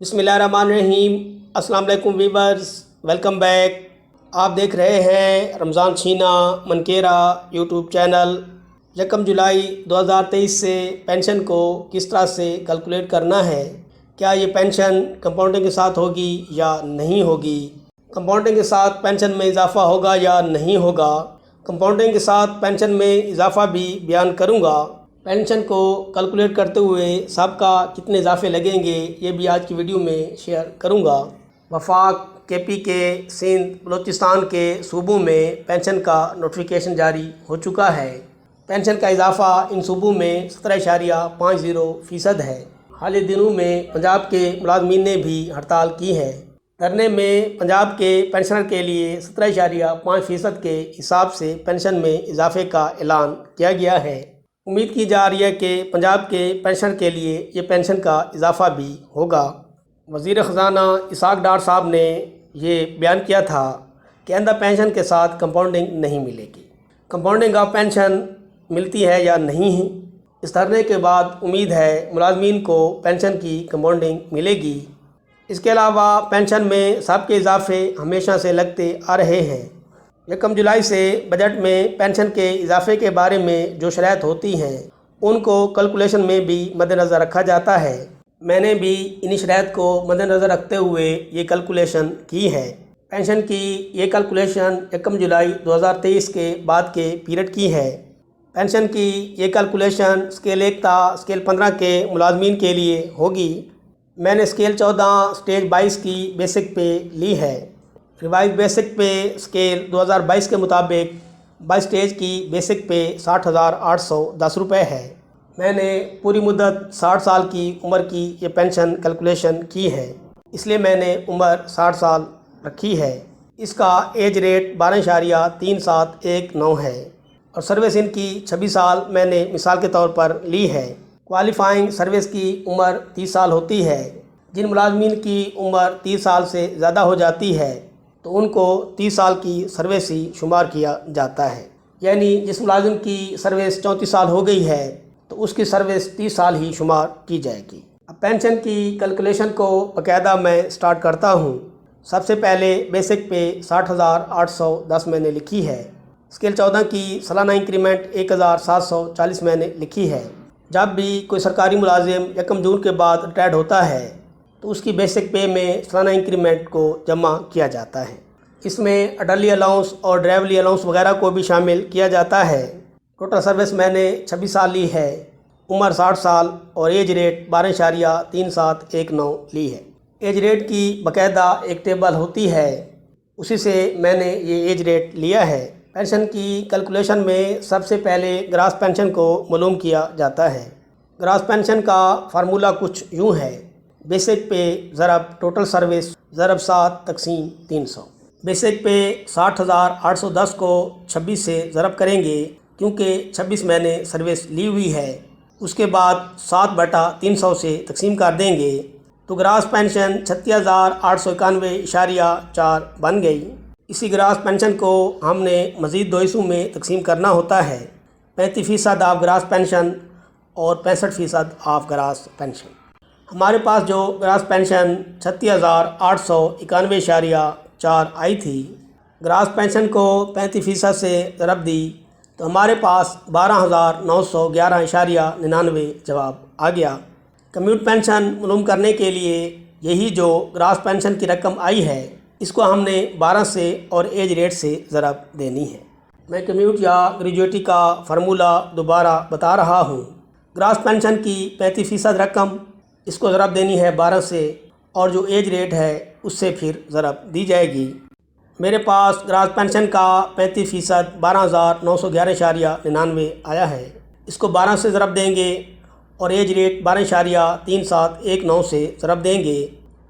बिस्मिल्लाहिर्रहमानिर्रहीम। अस्सलाम वालेकुम वीवर्स, वेलकम बैक। आप देख रहे हैं रमज़ान छीना मनकेरा यूट्यूब चैनल। 1 जुलाई 2023 से पेंशन को किस तरह से कैलकुलेट करना है, क्या ये पेंशन कंपाउंडिंग के साथ होगी या नहीं होगी, कंपाउंडिंग के साथ पेंशन में इजाफ़ा होगा या नहीं होगा, कंपाउंडिंग के साथ पेंशन में इजाफ़ा भी बयान करूँगा। पेंशन को कैलकुलेट करते हुए सबका कितने इजाफे लगेंगे ये भी आज की वीडियो में शेयर करूंगा। वफाक, KPK, सिंध, बलूचिस्तान के सूबों में पेंशन का नोटिफिकेशन जारी हो चुका है। पेंशन का इजाफा इन सूबों में 17.50% है। हाल ही दिनों में पंजाब के मुलाजमीन ने भी हड़ताल की है। धरने में पंजाब के पेंशनर के लिए 17.5% के हिसाब से पेंशन में इजाफे का ऐलान किया गया है। उम्मीद की जा रही है कि पंजाब के पेंशन के लिए ये पेंशन का इजाफ़ा भी होगा। वज़ीर ख़ज़ाना इसहाक़ डार साहब ने ये बयान किया था कि आइंदा पेंशन के साथ कंपाउंडिंग नहीं मिलेगी। कंपाउंडिंग ऑफ पेंशन मिलती है या नहीं है। इस धरने के बाद उम्मीद है मुलाजमीन को पेंशन की कंपाउंडिंग मिलेगी। इसके अलावा पेंशन में सबके इजाफे हमेशा से लगते आ रहे हैं। 1 जुलाई से बजट में पेंशन के इजाफे के बारे में जो शराइत होती हैं उनको कैलकुलेशन में भी मद्देनज़र रखा जाता है। मैंने भी इन्हीं शराइत को मद्देनज़र रखते हुए ये कैलकुलेशन की है। पेंशन की ये कैलकुलेशन 1 जुलाई 2023 के बाद के पीरियड की है। पेंशन की ये कैलकुलेशन स्केल 1 था स्केल 15 के मुलाजमीन के लिए होगी। मैंने स्केल 14 स्टेज 22 की बेसिक पे ली है। रिवाइज बेसिक पे स्केल 2022 के मुताबिक 22 स्टेज की बेसिक पे 60,810 रुपये है। मैंने पूरी मुद्दत 60 साल की उम्र की ये पेंशन कैलकुलेशन की है, इसलिए मैंने उम्र 60 साल रखी है। इसका एज रेट 12.3719 है और सर्विस इनकी 26 साल मैंने मिसाल के तौर पर ली है। क्वालिफाइंग सर्विस की उम्र 30 साल होती है। जिन मुलाजमीन की उम्र 30 साल से ज़्यादा हो जाती है तो उनको 30 साल की सर्विस ही शुमार किया जाता है। यानी जिस मुलाजिम की सर्विस 34 साल हो गई है तो उसकी सर्विस 30 साल ही शुमार की जाएगी। अब पेंशन की कैलकुलेशन को बाकायदा मैं स्टार्ट करता हूँ। सबसे पहले बेसिक पे 60,810 मैंने लिखी है। स्केल 14 की सालाना इंक्रीमेंट 1,740 मैंने लिखी है। जब भी कोई सरकारी मुलाजिम 1 जून के बाद रिटायर्ड होता है तो उसकी बेसिक पे में सालाना इंक्रीमेंट को जमा किया जाता है। इसमें अडली अलाउंस और ड्राइवली अलाउंस वगैरह को भी शामिल किया जाता है। टोटल सर्विस मैंने 26 साल ली है, उम्र 60 साल और एज रेट 12.3719 ली है। एज रेट की बाकायदा एक टेबल होती है, उसी से मैंने ये एज रेट लिया है। पेंशन की कैलकुलेशन में सबसे पहले ग्रास पेंशन को मालूम किया जाता है। ग्रास पेंशन का फार्मूला कुछ यूँ है, बेसिक पे ज़रब टोटल सर्विस ज़रब 7 तक़सीम 300। बेसिक पे 60,810 को 26 से ज़रब करेंगे क्योंकि 26 मैंने सर्विस ली हुई है। उसके बाद 7/300 से तक़सीम कर देंगे तो ग्रास पेंशन 36,891.4 बन गई। इसी ग्रास पेंशन को हमने मज़ीद 2 हिस्सों में तक़सीम करना होता है, 35% ऑफ ग्रास पेंशन और 65% ऑफ ग्रास पेंशन। हमारे पास जो ग्रास पेंशन 36,891.4 आई थी, ग्रास पेंशन को 35% से ज़रब दी तो हमारे पास 12,911.99 जवाब आ गया। कम्यूट पेंशन मालूम करने के लिए यही जो ग्रास पेंशन की रकम आई है इसको हमने 12 से और एज रेट से ज़रब देनी है। मैं कम्यूट या ग्रेजुएटी का फार्मूला दोबारा बता रहा हूँ। ग्रास पेंशन की 35% रकम इसको ज़रब देनी है 12 से और जो एज रेट है उससे फिर ज़रब दी जाएगी। मेरे पास ग्रास पेंशन का 35% 12,911.99 आया है। इसको 12 से ज़रब देंगे और एज रेट 12.3719 से ज़रब देंगे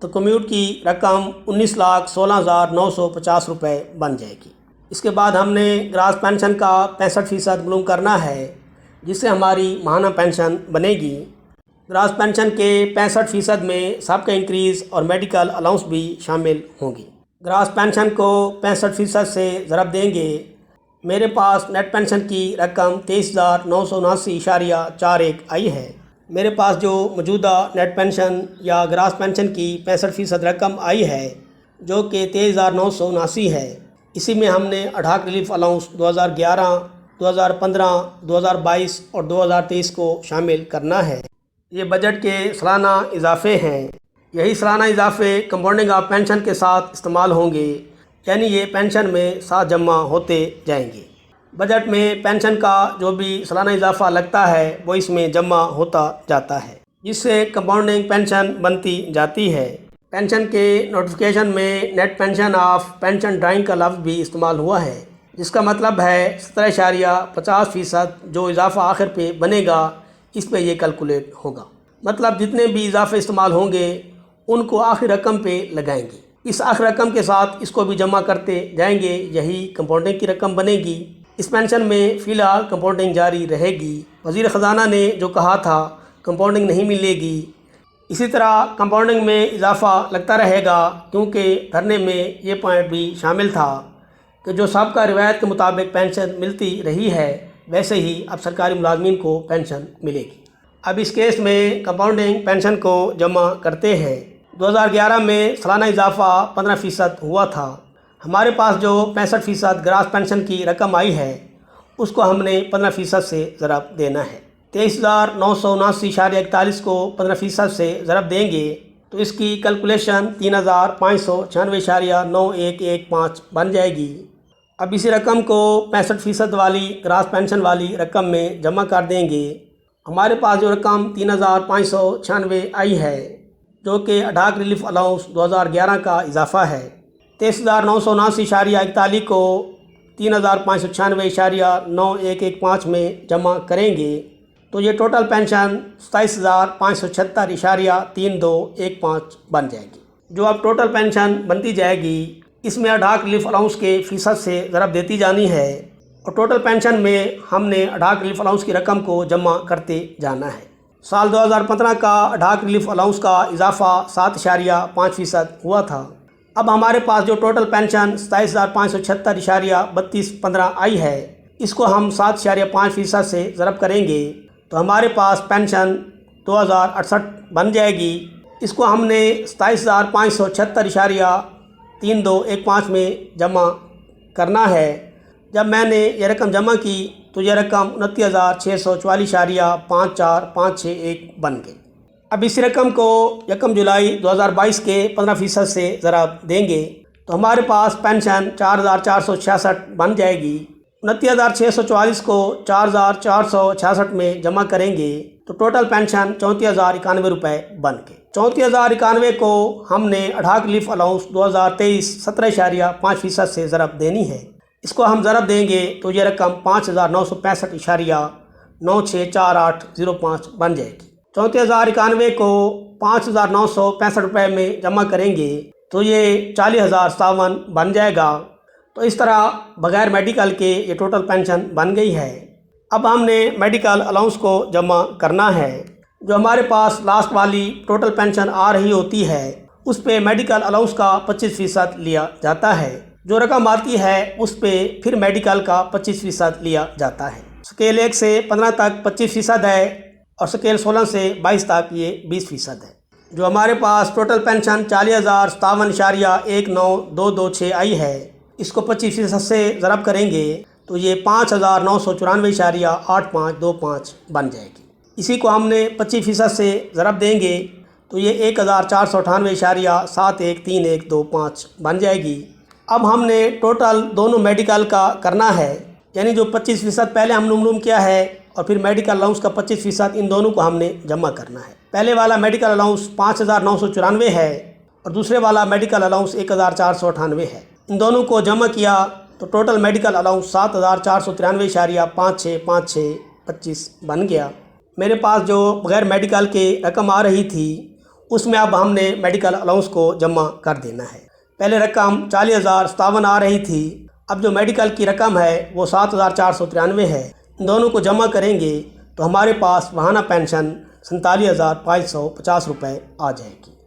तो कम्यूट की रकम 19,16,950 रुपये बन जाएगी। इसके बाद हमने ग्रास पेंशन का 65% मालूम करना है जिससे हमारी माहाना पेंशन बनेगी। ग्रास पेंशन के 65% में सबका इंक्रीज़ और मेडिकल अलाउंस भी शामिल होंगी। ग्रास पेंशन को 65% से ज़रब देंगे। मेरे पास नेट पेंशन की रकम 23,979.41 आई है। میرے پاس جو موجودہ نیٹ پینشن یا گراس پینشن کی 65% رقم آئی ہے جو کہ 23,979 ہے، اسی میں ہم نے اڈھاک ریلیف الاؤنس 2011، 2015، 2022 اور 2023 کو شامل کرنا ہے۔ یہ بجٹ کے سالانہ اضافے ہیں۔ یہی سالانہ اضافے کمپاؤنڈنگ آف پینشن کے ساتھ استعمال ہوں گے، یعنی یہ پینشن میں ساتھ جمع ہوتے جائیں گے۔ بجٹ میں پینشن کا جو بھی سالانہ اضافہ لگتا ہے وہ اس میں جمع ہوتا جاتا ہے، جس سے کمپاؤنڈنگ پینشن بنتی جاتی ہے۔ پینشن کے نوٹیفیکیشن میں net pension of pension drawing کا لفظ بھی استعمال ہوا ہے، جس کا مطلب ہے 17.50% جو اضافہ آخر پہ بنے گا اس پہ یہ کیلکولیٹ ہوگا۔ مطلب جتنے بھی اضافے استعمال ہوں گے ان کو آخری رقم پہ لگائیں گے، اس آخری رقم کے ساتھ اس کو بھی جمع کرتے جائیں گے، یہی کمپاؤنڈنگ کی رقم بنے گی۔ اس پینشن میں فی الحال کمپاؤنڈنگ جاری رہے گی۔ وزیر خزانہ نے جو کہا تھا کمپاؤنڈنگ نہیں ملے گی، اسی طرح کمپاؤنڈنگ میں اضافہ لگتا رہے گا، کیونکہ دھرنے میں یہ پوائنٹ بھی شامل تھا کہ جو سابقہ روایت کے مطابق پینشن ملتی رہی ہے ویسے ہی اب سرکاری ملازمین کو پینشن ملے گی۔ اب اس کیس میں کمپاؤنڈنگ پینشن کو جمع کرتے ہیں۔ 2011 میں سالانہ اضافہ 15% ہوا تھا۔ ہمارے پاس جو 65% گراس پینشن کی رقم آئی ہے اس کو ہم نے 15% سے ضرب دینا ہے۔ 23,979.41 کو 15% سے ضرب دیں گے تو اس کی کیلکولیشن 3,596.9115 بن جائے گی۔ اب اسی رقم کو 65% والی گراس پینشن والی رقم میں جمع کر دیں گے۔ ہمارے پاس جو رقم 3,596 آئی ہے جو کہ اڈھاک ریلیف الاؤنس 2011 کا اضافہ ہے، 23,979.41 کو 3,596.9115 میں جمع کریں گے تو یہ ٹوٹل پینشن 27,576.3215 بن جائے گی۔ جو اب ٹوٹل پینشن بنتی جائے گی اس میں اڈھاک ریلیف الاؤنس کے فیصد سے ضرب دیتی جانی ہے اور ٹوٹل پینشن میں ہم نے اڈھاک ریلیف الاؤنس کی رقم کو جمع کرتے جانا ہے۔ سال 2015 کا اڈھاک ریلیف الاؤنس کا اضافہ 7.5% ہوا تھا۔ اب ہمارے پاس جو ٹوٹل پینشن 27,576.3215 آئی ہے اس کو ہم 7.5% سے ضرب کریں گے تو ہمارے پاس پینشن 2,068 بن جائے گی۔ اس کو ہم نے 27,576.3215 میں جمع کرنا ہے۔ جب میں نے یہ رقم جمع کی تو یہ رقم 29,644.54561 بن گئی۔ اب اس رقم کو 1 جولائی 2022 کے 15% سے ضرب دیں گے تو ہمارے پاس پینشن 4,466 بن جائے گی۔ 29,644 کو 4,466 میں جمع کریں گے تو ٹوٹل پینشن 34,091 روپے بن گئے۔ 34,091 کو ہم نے اڈھاک ریلیف الاؤنس 2023 17.5% سے ضرب دینی ہے۔ اس کو ہم ضرب دیں گے تو یہ رقم 5,965.964805 بن جائے گی۔ 34,091 کو 5,965 روپے میں جمع کریں گے تو یہ 40,057 بن جائے گا۔ تو اس طرح بغیر میڈیکل کے یہ ٹوٹل پینشن بن گئی ہے۔ اب ہم نے میڈیکل الاؤنس کو جمع کرنا ہے۔ جو ہمارے پاس لاسٹ والی ٹوٹل پینشن آ رہی ہوتی ہے اس پہ میڈیکل الاؤنس کا 25% لیا جاتا ہے۔ جو رقم آتی ہے اس پہ پھر میڈیکل کا 25% لیا جاتا ہے۔ سکیل 1 سے 15 تک 25% ہے اور سکیل 16 سے 22 تک یہ 20% ہے۔ جو ہمارے پاس ٹوٹل پینشن 40,57.19226 آئی ہے اس کو 25% سے ضرب کریں گے تو یہ 5,994.8525 بن جائے گی۔ اسی کو ہم نے 25% سے ضرب دیں گے تو یہ 1,498.713125 بن جائے گی۔ اب ہم نے ٹوٹل دونوں میڈیکل کا کرنا ہے، یعنی جو 25% پہلے ہم نے معلوم کیا ہے اور پھر میڈیکل الاؤنس کا 25% ان دونوں کو ہم نے جمع کرنا ہے۔ پہلے والا میڈیکل الاؤنس 5,994 ہے اور دوسرے والا میڈیکل الاؤنس 1,498 ہے۔ ان دونوں کو جمع کیا تو ٹوٹل میڈیکل الاؤنس 7,493.565525 بن گیا۔ میرے پاس جو بغیر میڈیکل کے رقم آ رہی تھی اس میں اب ہم نے میڈیکل الاؤنس کو جمع کر دینا ہے۔ پہلے رقم 40,057 آ رہی تھی، اب جو میڈیکل کی رقم ہے وہ 7,493 ہے۔ ان دونوں کو جمع کریں گے تو ہمارے پاس ماہانہ پینشن 47,550 روپے آ جائے گی۔